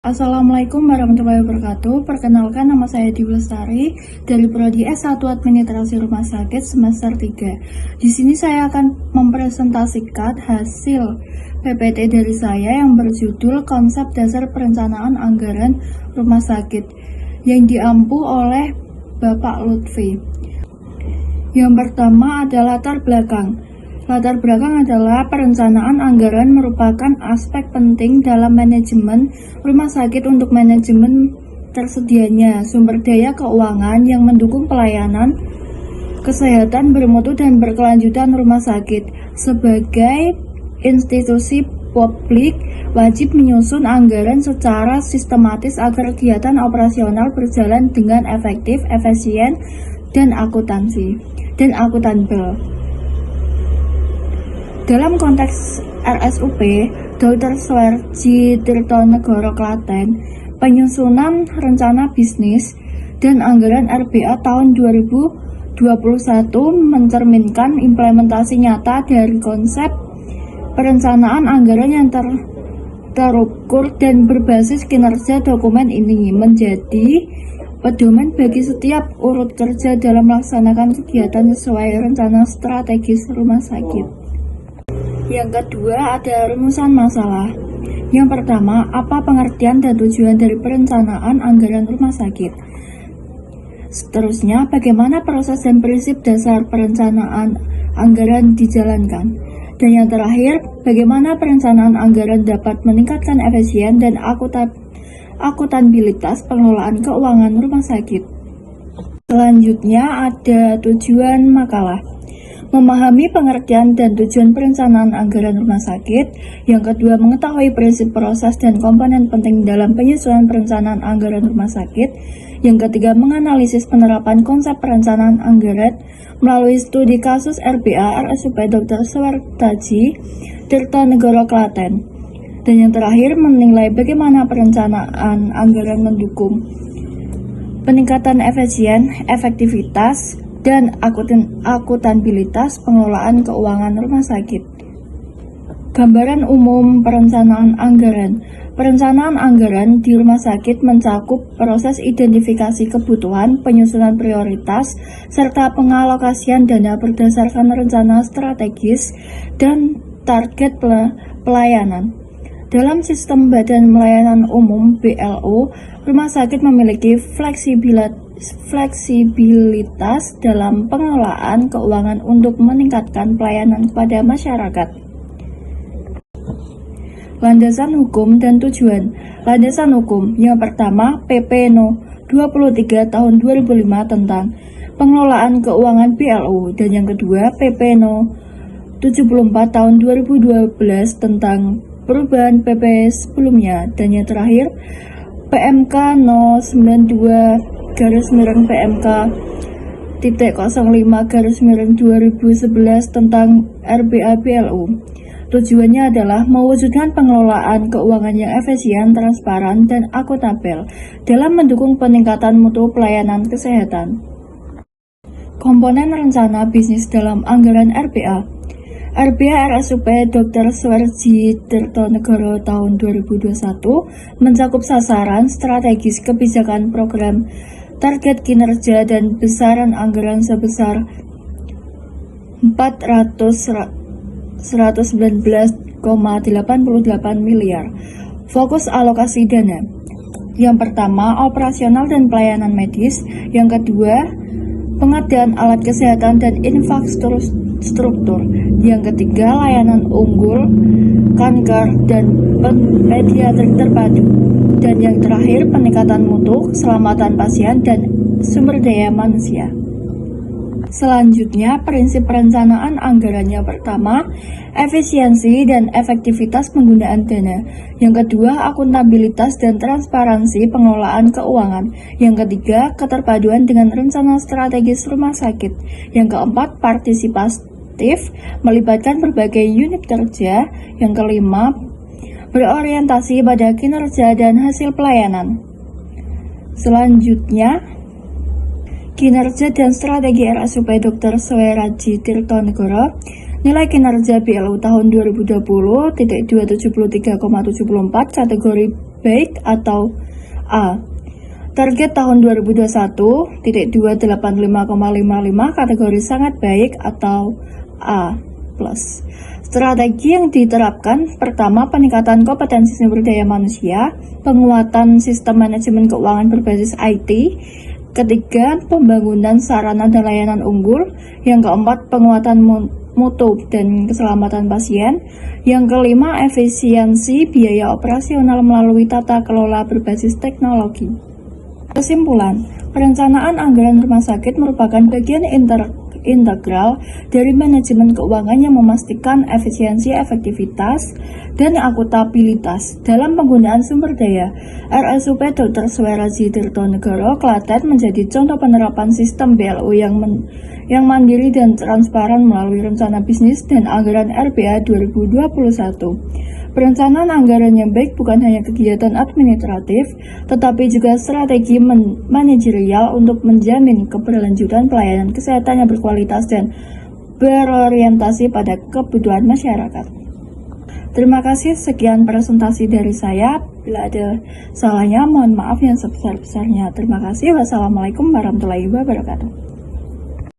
Assalamualaikum warahmatullahi wabarakatuh. Perkenalkan, nama saya Dewi Lestari dari Prodi S1 Administrasi Rumah Sakit semester 3. Di sini saya akan mempresentasikan hasil PPT dari saya yang berjudul Konsep Dasar Perencanaan Anggaran Rumah Sakit yang diampu oleh Bapak Lutfi. Yang pertama adalah latar belakang. Latar belakang adalah perencanaan anggaran merupakan aspek penting dalam manajemen rumah sakit untuk manajemen tersedianya sumber daya keuangan yang mendukung pelayanan kesehatan bermutu dan berkelanjutan rumah sakit. Sebagai institusi publik, wajib menyusun anggaran secara sistematis agar kegiatan operasional berjalan dengan efektif, efisien, dan akuntabel. Dalam konteks RSUP Dr. Suwerji Tirtonegoro Klaten, penyusunan rencana bisnis dan anggaran RBA tahun 2021 mencerminkan implementasi nyata dari konsep perencanaan anggaran yang terukur dan berbasis kinerja. Dokumen ini menjadi pedoman bagi setiap urut kerja dalam melaksanakan kegiatan sesuai rencana strategis rumah sakit. Yang kedua ada rumusan masalah. Yang pertama, apa pengertian dan tujuan dari perencanaan anggaran rumah sakit? Seterusnya, bagaimana proses dan prinsip dasar perencanaan anggaran dijalankan? Dan yang terakhir, bagaimana perencanaan anggaran dapat meningkatkan efisien dan akuntabilitas pengelolaan keuangan rumah sakit? Selanjutnya ada tujuan makalah. Memahami pengertian dan tujuan perencanaan anggaran rumah sakit. Yang kedua, mengetahui prinsip, proses, dan komponen penting dalam penyusunan perencanaan anggaran rumah sakit. Yang ketiga, menganalisis penerapan konsep perencanaan anggaran melalui studi kasus RBA RSUP Dr. Suwerji Tirtonegoro Klaten. Dan yang terakhir, menilai bagaimana perencanaan anggaran mendukung peningkatan efisien, efektivitas, dan akuntabilitas pengelolaan keuangan rumah sakit. Gambaran umum perencanaan anggaran. Perencanaan anggaran di rumah sakit mencakup proses identifikasi kebutuhan, penyusunan prioritas, serta pengalokasian dana berdasarkan rencana strategis dan target pelayanan. Dalam sistem Badan Pelayanan Umum (BLU), rumah sakit memiliki fleksibilitas dalam pengelolaan keuangan untuk meningkatkan pelayanan kepada masyarakat. Landasan hukum dan tujuan. Landasan hukum yang pertama, PP No. 23 tahun 2005 tentang pengelolaan keuangan BLU, dan yang kedua, PP No. 74 tahun 2012 tentang perubahan PP sebelumnya, dan yang terakhir PMK No. 92/PMK.05/2011 tentang RBA BLU. Tujuannya adalah mewujudkan pengelolaan keuangan yang efisien, transparan, dan akuntabel dalam mendukung peningkatan mutu pelayanan kesehatan. Komponen rencana bisnis dalam anggaran RBA. RBA RSUP Dr. Suwerji Tirtonegoro tahun 2021 mencakup sasaran, strategis, kebijakan, program, target kinerja, dan besaran anggaran sebesar 419,88 miliar. Fokus alokasi dana. Yang pertama, operasional dan pelayanan medis. Yang kedua, pengadaan alat kesehatan dan infrastruktur. Yang ketiga, layanan unggul, kanker, dan pediatrik terpadu. Dan yang terakhir, peningkatan mutu, keselamatan pasien, dan sumber daya manusia. Selanjutnya, prinsip perencanaan anggaran. Yang pertama, efisiensi dan efektivitas penggunaan dana. Yang kedua, akuntabilitas dan transparansi pengelolaan keuangan. Yang ketiga, keterpaduan dengan rencana strategis rumah sakit. Yang keempat, partisipatif, melibatkan berbagai unit kerja. Yang kelima, berorientasi pada kinerja dan hasil pelayanan. Selanjutnya, kinerja dan strategi RSUP Dr. Suwerji Tirtonegoro. Nilai kinerja BLU tahun 2020 .273,74 kategori baik atau A. Target tahun 2021, 285,55 kategori sangat baik atau A+. Strategi yang diterapkan, pertama, peningkatan kompetensi sumber daya manusia, penguatan sistem manajemen keuangan berbasis IT, ketiga, pembangunan sarana dan layanan unggul, yang keempat, penguatan mutu dan keselamatan pasien, yang kelima, efisiensi biaya operasional melalui tata kelola berbasis teknologi. Kesimpulan, perencanaan anggaran rumah sakit merupakan bagian integral dari manajemen keuangan yang memastikan efisiensi, efektivitas, dan akuntabilitas dalam penggunaan sumber daya. RSUP Dr. Sweraji Tirtonegoro, Klaten menjadi contoh penerapan sistem BLU yang mandiri dan transparan melalui rencana bisnis dan anggaran RPA 2021. Perencanaan anggaran yang baik bukan hanya kegiatan administratif, tetapi juga strategi manajerial untuk menjamin keberlanjutan pelayanan kesehatan yang berkualitas dan berorientasi pada kebutuhan masyarakat. Terima kasih, sekian presentasi dari saya. Bila ada salahnya, mohon maaf yang sebesar-besarnya. Terima kasih. Wassalamualaikum warahmatullahi wabarakatuh.